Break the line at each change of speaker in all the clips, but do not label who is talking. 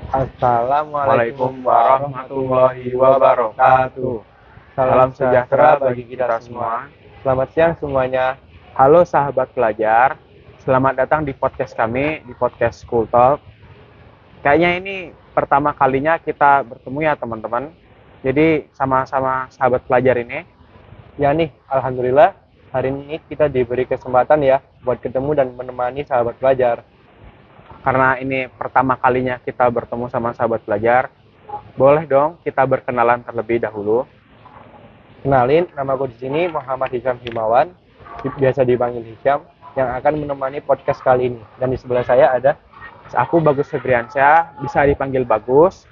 Assalamualaikum warahmatullahi wabarakatuh. Salam sejahtera bagi kita semua.
Selamat siang semuanya.
Halo sahabat pelajar, selamat datang di podcast kami, di podcast School Talk. Kayaknya ini pertama kalinya kita bertemu ya teman-teman. Jadi sama-sama sahabat pelajar ini.
Ya nih, alhamdulillah hari ini kita diberi kesempatan ya buat ketemu dan menemani sahabat pelajar.
Karena ini pertama kalinya kita bertemu sama sahabat pelajar, boleh dong kita berkenalan terlebih dahulu.
Kenalin, nama aku di sini Muhammad Hisham Himawan, biasa dipanggil Hisham, yang akan menemani podcast kali ini. Dan di sebelah saya ada,
Aku Bagus Febriansyah, bisa dipanggil Bagus.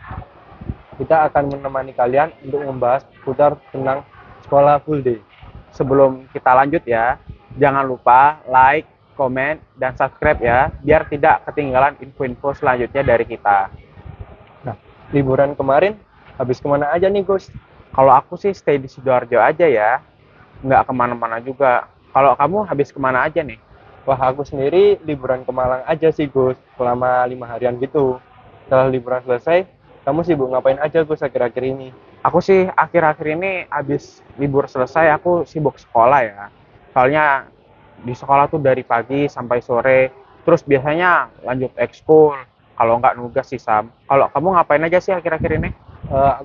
kita akan menemani kalian untuk membahas seputar tentang sekolah full day.
Sebelum kita lanjut ya, jangan lupa like, komen, dan subscribe ya, biar tidak ketinggalan info-info selanjutnya dari kita.
Nah, liburan kemarin habis kemana aja nih Gus?
Kalau aku sih stay di Sidoarjo aja ya, nggak kemana-mana juga. Kalau kamu habis kemana aja nih?
Wah, aku sendiri liburan ke Malang aja sih Gus, selama 5 harian gitu. Setelah liburan selesai, kamu sibuk ngapain aja Gus akhir-akhir ini?
Aku sih akhir-akhir ini habis libur selesai, aku sibuk sekolah ya. Soalnya di sekolah tuh dari pagi sampai sore, terus biasanya lanjut ekskul. Kalau nggak nugas sih Sam. Kalau kamu ngapain aja sih akhir-akhir ini?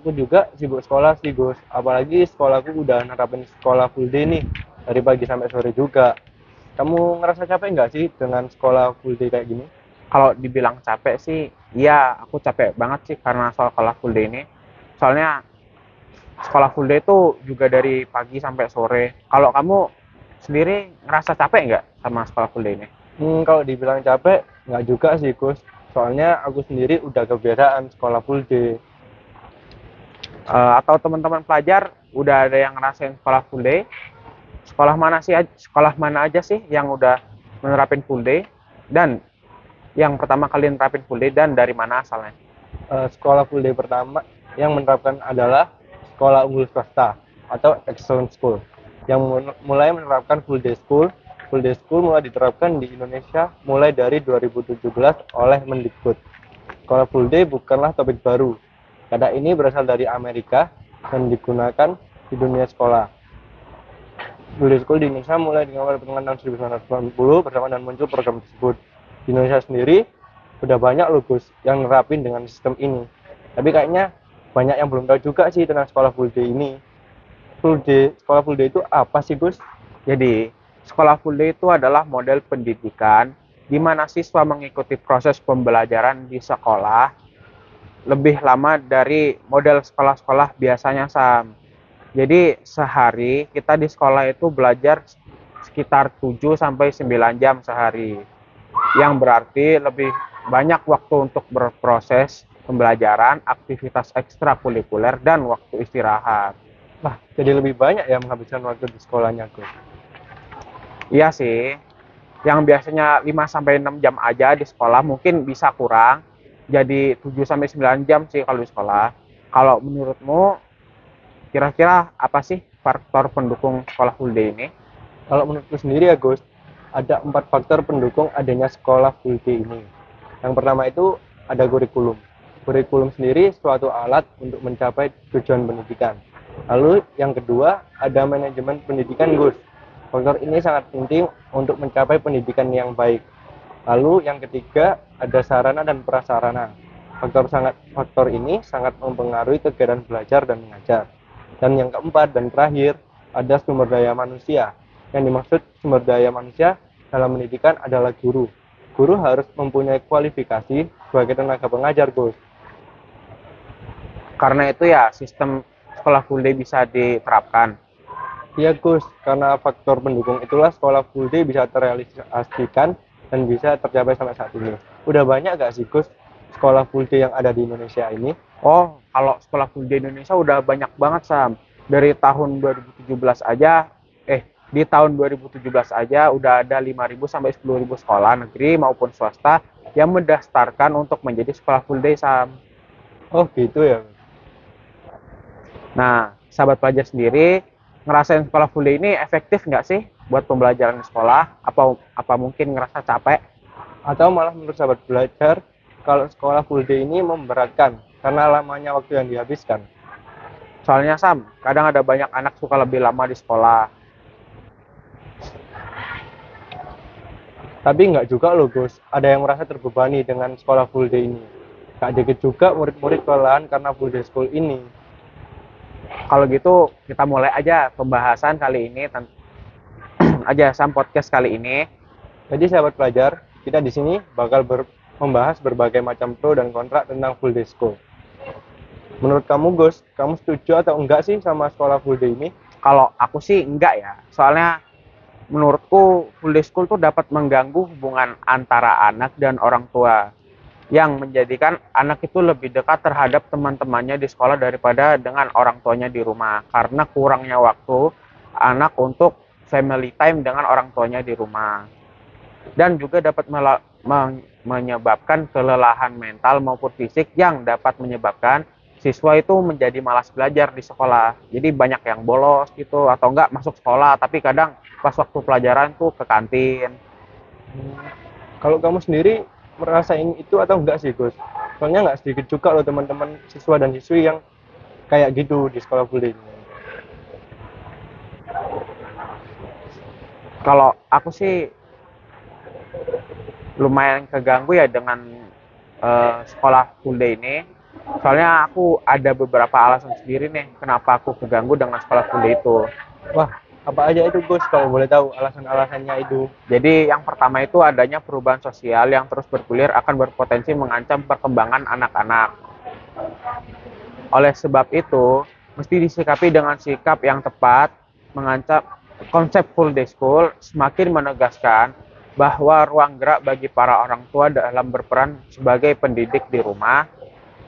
Aku juga sibuk sekolah sih Gus, apalagi sekolahku udah nerapin sekolah full day nih, dari pagi sampai sore juga. Kamu ngerasa capek nggak sih dengan sekolah full day kayak gini?
Kalau dibilang capek sih, iya aku capek banget sih karena soal sekolah full day ini. Soalnya sekolah full day itu juga dari pagi sampai sore. Kalau kamu sendiri ngerasa capek nggak sama sekolah full day ini?
Kalau dibilang capek, nggak juga sih Gus, soalnya aku sendiri udah kebiasaan sekolah full day.
Atau teman-teman pelajar udah ada yang ngerasain sekolah full day? Sekolah mana aja sih yang udah menerapin full day? Dan yang pertama kali menerapin full day dan dari mana asalnya?
Sekolah full day pertama yang menerapkan adalah sekolah unggul swasta atau excellent school yang mulai menerapkan full day school. Full day school mulai diterapkan di Indonesia mulai dari 2017 oleh Mendikbud. Sekolah full day bukanlah topik baru. Kata ini berasal dari Amerika dan digunakan di dunia sekolah. Full day school di Indonesia mulai dengan pertengahan tahun 1990 bersama dan muncul program tersebut. Di Indonesia sendiri udah banyak loh Gus yang nerapin dengan sistem ini. Tapi kayaknya banyak yang belum tahu juga sih tentang sekolah full day ini. Sekolah full day itu apa sih Gus?
Jadi, sekolah full day itu adalah model pendidikan di mana siswa mengikuti proses pembelajaran di sekolah lebih lama dari model sekolah-sekolah biasanya Sam. Jadi, sehari kita di sekolah itu belajar sekitar 7 sampai 9 jam sehari. Yang berarti lebih banyak waktu untuk berproses pembelajaran, aktivitas ekstrakurikuler, dan waktu istirahat.
Wah, jadi lebih banyak ya menghabiskan waktu di sekolahnya Gus.
Iya sih, yang biasanya 5 sampai 6 jam aja di sekolah mungkin bisa kurang jadi 7 sampai 9 jam sih kalau di sekolah. Kalau menurutmu kira-kira apa sih faktor pendukung sekolah full day ini?
Kalau menurutku sendiri ya Gus, ada 4 faktor pendukung adanya sekolah full day ini. Yang pertama itu ada kurikulum. Kurikulum sendiri suatu alat untuk mencapai tujuan pendidikan. Lalu yang kedua ada manajemen pendidikan Gus. Faktor ini sangat penting untuk mencapai pendidikan yang baik. Lalu yang ketiga ada sarana dan prasarana. Faktor ini sangat mempengaruhi kegiatan belajar dan mengajar. Dan yang keempat dan terakhir ada sumber daya manusia. Yang dimaksud sumber daya manusia dalam pendidikan adalah guru. Guru harus mempunyai kualifikasi sebagai tenaga pengajar Gus.
Karena itu ya sistem sekolah full day bisa diterapkan.
Iya Gus, karena faktor pendukung itulah sekolah full day bisa terrealisasikan dan bisa tercapai sampai saat ini. Udah banyak gak sih Gus sekolah full day yang ada di Indonesia ini?
Oh, kalau sekolah full day Indonesia udah banyak banget Sam. Dari tahun 2017 aja, di tahun 2017 aja udah ada 5.000 sampai 10.000 sekolah negeri maupun swasta yang mendaftarkan untuk menjadi sekolah full day Sam.
Oh gitu ya.
Nah, sahabat pelajar sendiri ngerasain sekolah full day ini efektif nggak sih buat pembelajaran di sekolah? Apa mungkin ngerasa capek?
Atau malah menurut sahabat belajar kalau sekolah full day ini memberatkan karena lamanya waktu yang dihabiskan.
Soalnya Sam, kadang ada banyak anak suka lebih lama di sekolah.
Tapi nggak juga loh Gus, ada yang merasa terbebani dengan sekolah full day ini. Gak dikit juga murid-murid kelelahan karena full day school ini.
Kalau gitu kita mulai aja pembahasan kali ini aja Sam podcast kali ini.
Jadi sahabat pelajar, kita di sini bakal membahas berbagai macam pro dan kontra tentang full day school. Menurut kamu Gus, kamu setuju atau enggak sih sama sekolah full day ini?
Kalau aku sih enggak ya, soalnya menurutku full day school tuh dapat mengganggu hubungan antara anak dan orang tua, yang menjadikan anak itu lebih dekat terhadap teman-temannya di sekolah daripada dengan orang tuanya di rumah, karena kurangnya waktu anak untuk family time dengan orang tuanya di rumah. Dan juga dapat menyebabkan kelelahan mental maupun fisik yang dapat menyebabkan siswa itu menjadi malas belajar di sekolah. Jadi banyak yang bolos gitu atau enggak masuk sekolah, tapi kadang pas waktu pelajaran tuh ke kantin.
Kalau kamu sendiri merasain itu atau enggak sih Gus? Soalnya nggak sedikit juga loh teman-teman siswa dan siswi yang kayak gitu di sekolah full day ini.
Kalau aku sih lumayan keganggu ya dengan sekolah full day ini. Soalnya aku ada beberapa alasan sendiri nih kenapa aku keganggu dengan sekolah full day itu.
Wah, apa aja itu Gus kalau boleh tahu alasan-alasannya itu?
Jadi yang pertama itu adanya perubahan sosial yang terus bergulir akan berpotensi mengancam perkembangan anak-anak. Oleh sebab itu, mesti disikapi dengan sikap yang tepat. Mengancam konsep full day school semakin menegaskan bahwa ruang gerak bagi para orang tua dalam berperan sebagai pendidik di rumah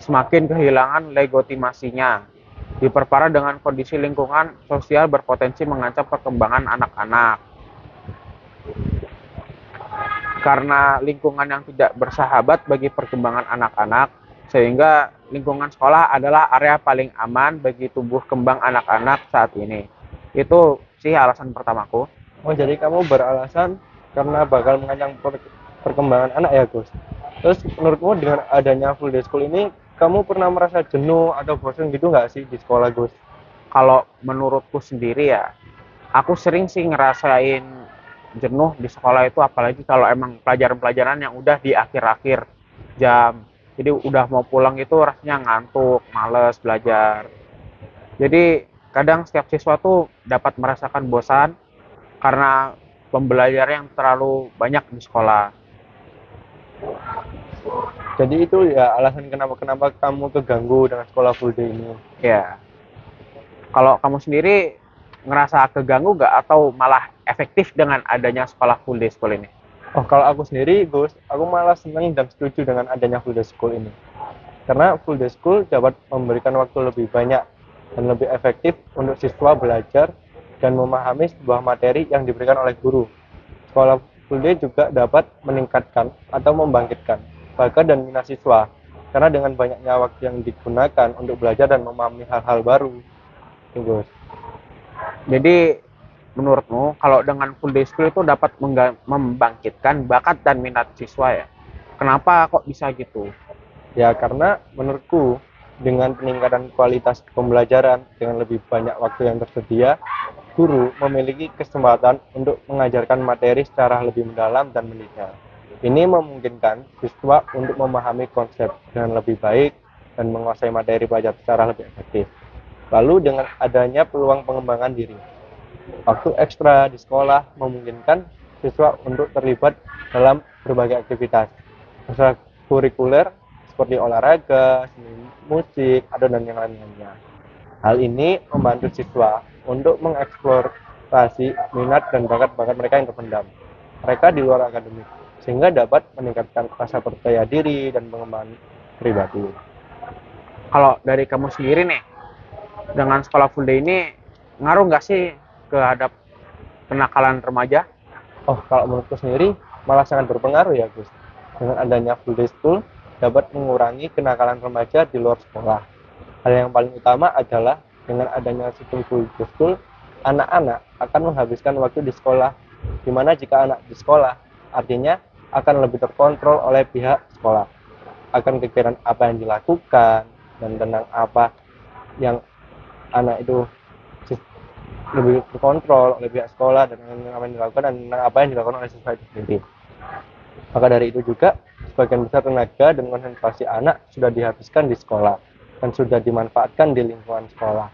semakin kehilangan legitimasinya. Diperparah dengan kondisi lingkungan sosial berpotensi mengancam perkembangan anak-anak. Karena lingkungan yang tidak bersahabat bagi perkembangan anak-anak, sehingga lingkungan sekolah adalah area paling aman bagi tumbuh kembang anak-anak saat ini. Itu sih alasan pertamaku.
Oh, jadi kamu beralasan karena bakal mengancam perkembangan anak ya Gus. Terus menurutmu dengan adanya full day school ini, kamu pernah merasa jenuh atau bosan gitu nggak sih di sekolah Gus?
Kalau menurutku sendiri ya, aku sering sih ngerasain jenuh di sekolah itu, apalagi kalau emang pelajaran-pelajaran yang udah di akhir-akhir jam. Jadi udah mau pulang itu rasanya ngantuk, males belajar. Jadi kadang setiap siswa tuh dapat merasakan bosan karena pembelajaran yang terlalu banyak di sekolah.
Jadi itu ya alasan kenapa kamu keganggu dengan sekolah full day ini.
Ya, kalau kamu sendiri ngerasa keganggu nggak atau malah efektif dengan adanya sekolah full day school ini?
Oh, kalau aku sendiri Gus, aku malah senang dan setuju dengan adanya full day school ini. Karena full day school dapat memberikan waktu lebih banyak dan lebih efektif untuk siswa belajar dan memahami sebuah materi yang diberikan oleh guru. Sekolah full day juga dapat meningkatkan atau membangkitkan bakat dan minat siswa, karena dengan banyaknya waktu yang digunakan untuk belajar dan memahami hal-hal baru. Gus.
Jadi menurutmu kalau dengan full day school itu dapat membangkitkan bakat dan minat siswa ya? Kenapa kok bisa gitu?
Ya, karena menurutku dengan peningkatan kualitas pembelajaran dengan lebih banyak waktu yang tersedia, guru memiliki kesempatan untuk mengajarkan materi secara lebih mendalam dan mendetail. Ini memungkinkan siswa untuk memahami konsep dengan lebih baik dan menguasai materi pelajaran secara lebih efektif. Lalu dengan adanya peluang pengembangan diri, waktu ekstra di sekolah memungkinkan siswa untuk terlibat dalam berbagai aktivitas kurikuler seperti olahraga, seni musik, dan yang lain-lainnya. Hal ini membantu siswa untuk mengeksplorasi minat dan bakat-bakat mereka yang terpendam. Mereka di luar akademik, sehingga dapat meningkatkan rasa percaya diri dan pengembangan pribadi.
Kalau dari kamu sendiri nih, dengan sekolah full day ini ngaruh nggak sih terhadap kenakalan remaja?
Oh, kalau menurutku sendiri malah sangat berpengaruh ya Gus. Dengan adanya full day school dapat mengurangi kenakalan remaja di luar sekolah. Hal yang paling utama adalah dengan adanya sistem full day school, anak-anak akan menghabiskan waktu di sekolah. Dimana jika anak di sekolah, artinya akan lebih terkontrol oleh pihak sekolah. akan kegiatan apa yang dilakukan dan tentang apa yang anak itu lebih terkontrol oleh pihak sekolah dan apa yang dilakukan dan tentang apa yang dilakukan oleh siswa itu sendiri. Maka dari itu juga sebagian besar tenaga dan konsentrasi anak sudah dihabiskan di sekolah dan sudah dimanfaatkan di lingkungan sekolah.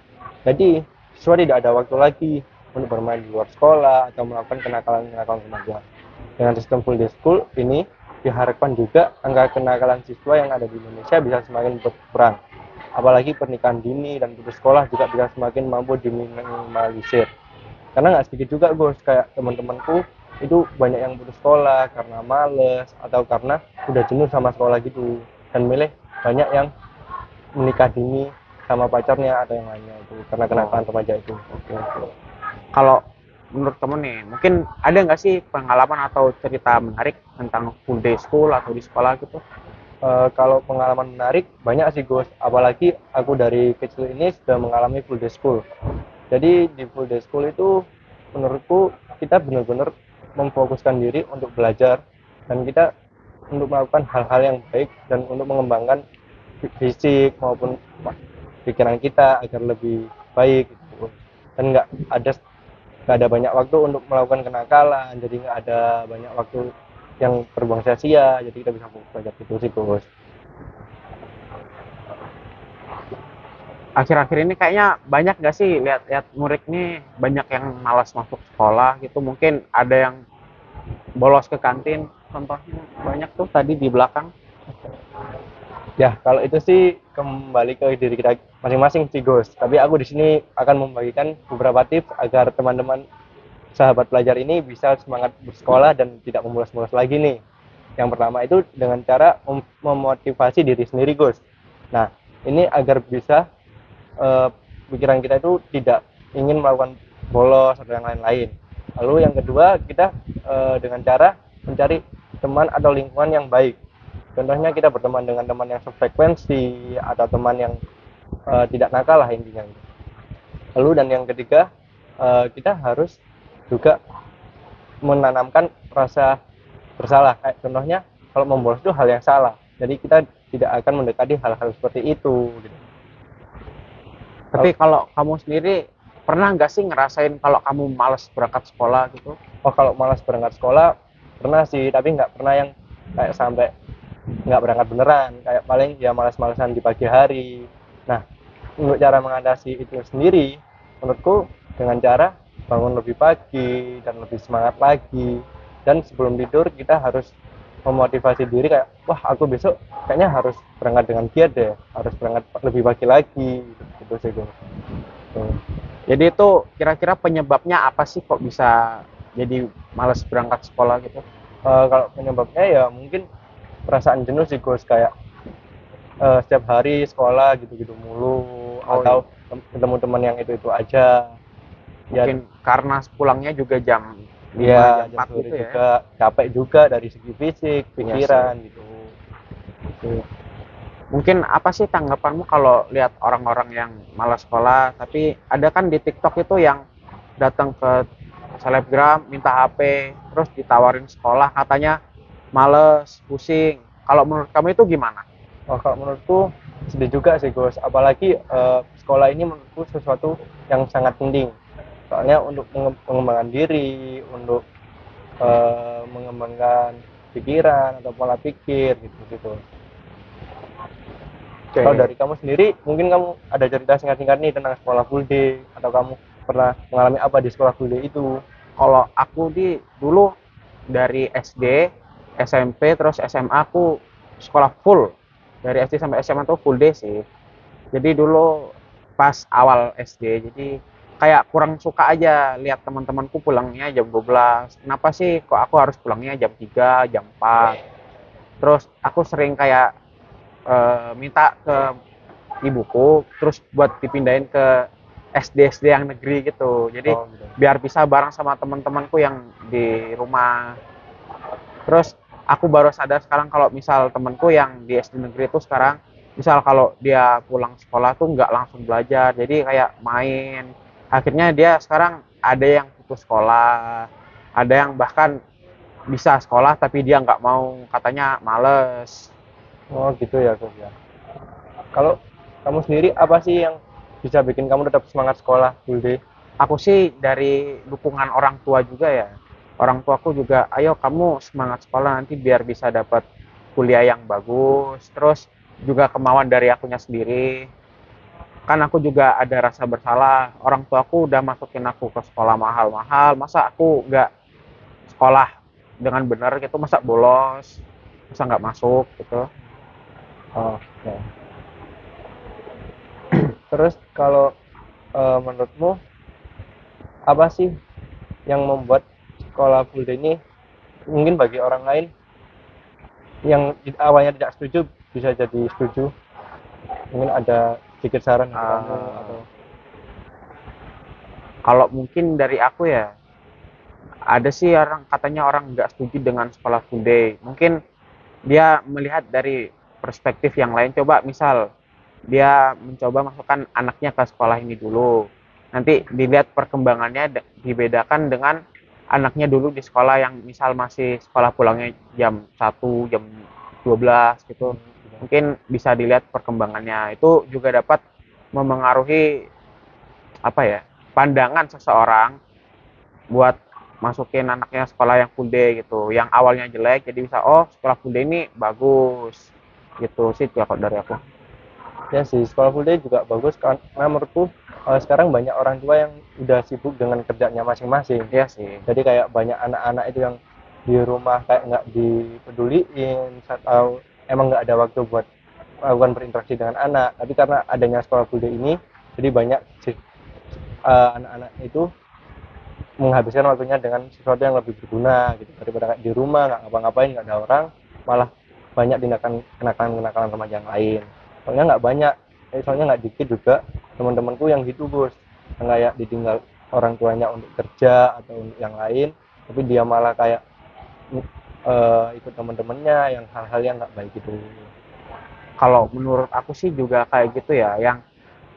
Jadi siswa tidak ada waktu lagi untuk bermain di luar sekolah atau melakukan kenakalan-kenakalan remaja. Dengan sistem full day school ini diharapkan juga angka kenakalan siswa yang ada di Indonesia bisa semakin berkurang. Apalagi pernikahan dini dan putus sekolah juga bisa semakin mampu diminimalisir. Karena nggak sedikit juga Gus, kayak teman-temanku itu banyak yang putus sekolah karena males atau karena udah jenuh sama sekolah gitu dan milih banyak yang menikah dini sama pacarnya atau yang lainnya itu karena kenakalan remaja itu.
Kalau menurut kamu nih, mungkin ada nggak sih pengalaman atau cerita menarik tentang full day school atau di sekolah gitu?
Kalau pengalaman menarik banyak sih Gus, apalagi aku dari kecil ini sudah mengalami full day school. Jadi di full day school itu menurutku kita benar-benar memfokuskan diri untuk belajar dan kita untuk melakukan hal-hal yang baik dan untuk mengembangkan fisik maupun pikiran kita agar lebih baik gitu. Dan nggak ada banyak waktu untuk melakukan kenakalan, jadi nggak ada banyak waktu yang terbuang sia-sia, jadi kita bisa fokus belajar gitu sih Gus.
Akhir-akhir ini kayaknya banyak nggak sih lihat-lihat murid nih banyak yang malas masuk sekolah gitu, mungkin ada yang bolos ke kantin, contohnya banyak tuh tadi di belakang.
Ya, kalau itu sih kembali ke diri kita masing-masing sih Gus. Tapi aku di sini akan membagikan beberapa tips agar teman-teman sahabat pelajar ini bisa semangat bersekolah dan tidak membolos-bolos lagi nih. Yang pertama itu dengan cara memotivasi diri sendiri Gus. Nah, ini agar bisa pikiran kita itu tidak ingin melakukan bolos atau yang lain-lain. Lalu yang kedua kita dengan cara mencari teman atau lingkungan yang baik. Contohnya kita berteman dengan teman yang sefrekuensi atau teman yang tidak nakal lah intinya. Lalu dan yang ketiga kita harus juga menanamkan rasa bersalah. Kayak contohnya kalau membolos itu hal yang salah. Jadi kita tidak akan mendekati hal-hal seperti itu. Gitu.
Tapi kalau kamu sendiri pernah nggak sih ngerasain kalau kamu malas berangkat sekolah gitu?
Oh kalau malas berangkat sekolah pernah sih, tapi nggak pernah yang kayak sampai nggak berangkat beneran. Kayak paling ya malas-malasan di pagi hari. Nah untuk cara mengatasi itu sendiri, menurutku dengan cara bangun lebih pagi dan lebih semangat lagi. Dan sebelum tidur kita harus memotivasi diri kayak wah aku besok kayaknya harus berangkat dengan giat deh, harus berangkat lebih pagi lagi gitu sih gue.
Jadi itu kira-kira penyebabnya apa sih kok bisa jadi malas berangkat sekolah gitu?
Kalau penyebabnya ya mungkin perasaan jenuh sih Gus, kayak setiap hari sekolah gitu-gitu mulu atau ketemu teman yang itu aja.
Mungkin ya, karena pulangnya juga jam 5
ya,
jam 4 gitu ya.
Juga capek juga dari segi fisik, pikiran
ya,
gitu.
Mungkin apa sih tanggapanmu kalau lihat orang-orang yang malas sekolah, tapi ada kan di TikTok itu yang datang ke selebgram minta HP terus ditawarin sekolah katanya males, pusing. Kalau menurut kamu itu gimana?
Oh, kalau menurutku sedih juga sih Gus, apalagi sekolah ini menurutku sesuatu yang sangat penting. Soalnya untuk mengembangkan diri, untuk mengembangkan pikiran atau pola pikir gitu. Okay. Kalau dari kamu sendiri, mungkin kamu ada cerita singkat-singkat nih tentang sekolah full day, atau kamu pernah mengalami apa di sekolah full day itu?
Kalau aku dulu dari SD, SMP, terus SMA aku sekolah full. Dari SD sampai SMA tuh full day sih. Jadi dulu pas awal SD, jadi kayak kurang suka aja lihat teman-temanku pulangnya jam 12. Kenapa sih kok aku harus pulangnya jam 3, jam 4? Terus aku sering kayak minta ke ibuku terus buat dipindahin ke SD yang negeri gitu. Jadi biar bisa bareng sama teman-temanku yang di rumah. Terus aku baru sadar sekarang kalau misal temanku yang di SD negeri itu sekarang misal kalau dia pulang sekolah tuh nggak langsung belajar, jadi kayak main. Akhirnya dia sekarang ada yang putus sekolah, ada yang bahkan bisa sekolah tapi dia nggak mau, katanya males.
Oh gitu ya Gus ya. Kalau kamu sendiri apa sih yang bisa bikin kamu tetap semangat sekolah full day?
Aku sih dari dukungan orang tua juga ya. Orang tuaku juga, ayo kamu semangat sekolah nanti biar bisa dapat kuliah yang bagus. Terus juga kemauan dari akunya sendiri. Kan aku juga ada rasa bersalah. Orang tuaku udah masukin aku ke sekolah mahal-mahal. Masa aku nggak sekolah dengan benar gitu, masa bolos, masa nggak masuk gitu.
Oh, ya. Terus kalau menurutmu apa sih yang membuat sekolah full day ini mungkin bagi orang lain yang awalnya tidak setuju bisa jadi setuju? Mungkin ada sedikit saran dari kamu atau
Kalau mungkin dari aku ya, ada sih orang katanya orang nggak setuju dengan sekolah full day. Mungkin dia melihat dari perspektif yang lain. Coba misal dia mencoba masukkan anaknya ke sekolah ini dulu. Nanti dilihat perkembangannya dibedakan dengan anaknya dulu di sekolah yang misal masih sekolah pulangnya jam 1, jam 12 gitu. Mungkin bisa dilihat perkembangannya. Itu juga dapat memengaruhi apa ya? Pandangan seseorang buat masukin anaknya sekolah yang full day gitu. Yang awalnya jelek jadi bisa oh sekolah full day ini bagus. Gitu sih kalau dari aku.
ya sih sekolah full day juga bagus karena menurutku sekarang banyak orang tua yang udah sibuk dengan kerjanya masing-masing.
Iya sih.
Jadi kayak banyak anak-anak itu yang di rumah kayak nggak dipeduliin atau emang nggak ada waktu buat melakukan berinteraksi dengan anak. Tapi karena adanya sekolah full day ini, jadi banyak sih anak-anak itu menghabiskan waktunya dengan sesuatu yang lebih berguna gitu daripada kayak di rumah nggak ngapa-ngapain nggak ada orang, malah banyak tindakan kenakalan-kenakalan remaja yang lain. Soalnya nggak banyak, soalnya nggak dikit juga teman-temanku yang gitu Gus, yang kayak ditinggal orang tuanya untuk kerja atau untuk yang lain, tapi dia malah kayak ikut teman-temannya yang hal-hal yang nggak baik itu.
Kalau menurut aku sih juga kayak gitu ya, yang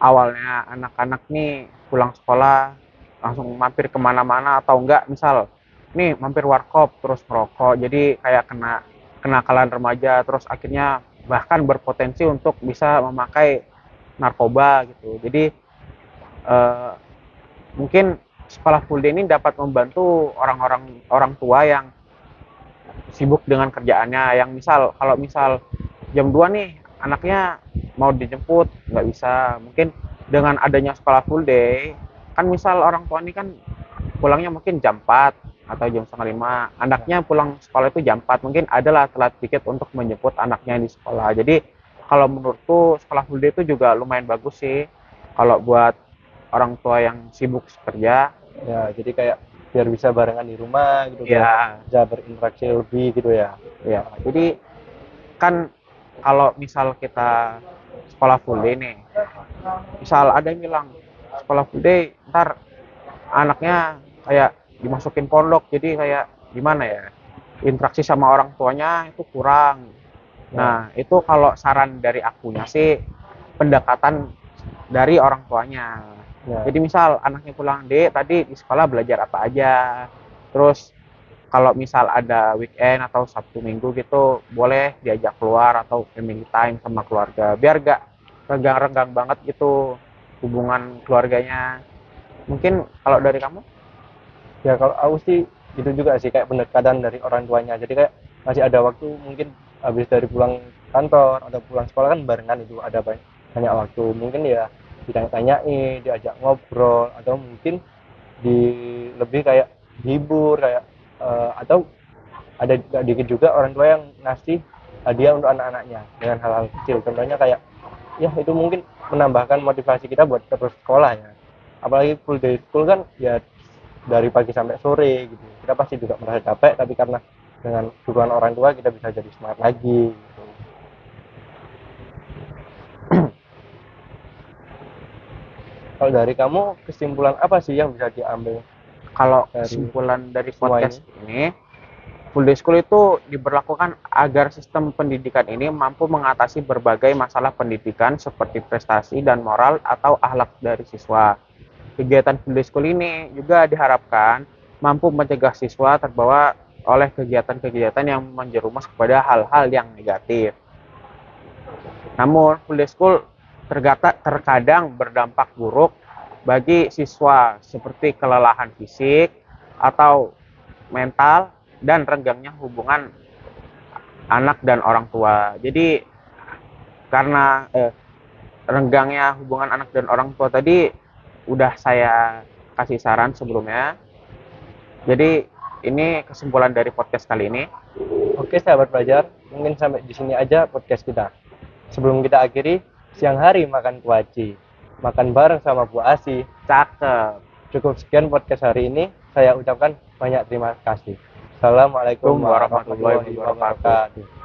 awalnya anak-anak nih pulang sekolah langsung mampir kemana-mana atau enggak misal nih mampir warkop terus merokok jadi kayak kena kenakalan remaja terus akhirnya bahkan berpotensi untuk bisa memakai narkoba gitu. Jadi eh, mungkin sekolah full day ini dapat membantu orang-orang orang tua yang sibuk dengan kerjaannya yang misal kalau misal jam 2 nih anaknya mau dijemput nggak bisa mungkin dengan adanya sekolah full day kan misal orang tua ini kan pulangnya mungkin jam 4 atau jam 4:30 anaknya pulang sekolah itu jam 4 mungkin adalah telat dikit untuk menjemput anaknya di sekolah. Jadi kalau menurutku sekolah full day itu juga lumayan bagus sih kalau buat orang tua yang sibuk kerja.
Ya jadi kayak biar bisa barengan di rumah gitu kan,
Ya,
bisa berinteraksi lebih gitu ya.
ya. Jadi kan kalau misal kita sekolah full day nih, misal ada yang bilang sekolah full day, ntar anaknya kayak dimasukin pondok, jadi kayak gimana ya, interaksi sama orang tuanya itu kurang. Nah, itu kalau saran dari akunya sih pendekatan dari orang tuanya.
Ya.
Jadi misal anaknya pulang, Dek, tadi di sekolah belajar apa aja. Terus kalau misal ada weekend atau Sabtu Minggu gitu, boleh diajak keluar atau family time sama keluarga. Biar gak renggang-renggang banget gitu hubungan keluarganya. Mungkin kalau dari kamu?
Ya kalau aku sih itu juga sih kayak pendekatan dari orang tuanya. Jadi kayak masih ada waktu mungkin habis dari pulang kantor atau pulang sekolah kan barengan itu ada banyak waktu. Mungkin ya ditanya-tanyain, diajak ngobrol atau mungkin di lebih kayak hibur kayak atau ada juga dikit juga orang tua yang ngasih hadiah untuk anak-anaknya dengan hal-hal kecil. Contohnya kayak ya itu mungkin menambahkan motivasi kita buat terus sekolah ya. Apalagi full day school kan ya dari pagi sampai sore gitu kita pasti juga merasa capek tapi karena dengan dukungan orang tua kita bisa jadi semangat lagi gitu. Kalau dari kamu kesimpulan apa sih yang bisa diambil
Kalau
dari
kesimpulan dari
semua
podcast ini, full day school itu diberlakukan agar sistem pendidikan ini mampu mengatasi berbagai masalah pendidikan seperti prestasi dan moral atau akhlak dari siswa. Kegiatan full day school ini juga diharapkan mampu mencegah siswa terbawa oleh kegiatan-kegiatan yang menjerumus kepada hal-hal yang negatif. Namun, full day school terkadang berdampak buruk bagi siswa seperti kelelahan fisik atau mental dan renggangnya hubungan anak dan orang tua. Jadi karena renggangnya hubungan anak dan orang tua tadi udah saya kasih saran sebelumnya. Jadi ini kesimpulan dari podcast kali ini.
Oke sahabat pelajar, mungkin sampai di sini aja podcast kita. Sebelum kita akhiri, siang hari makan kuaci, makan bareng sama Bu Asi.
Cakep.
Cukup sekian podcast hari ini. Saya ucapkan banyak terima kasih. Assalamualaikum warahmatullahi wabarakatuh.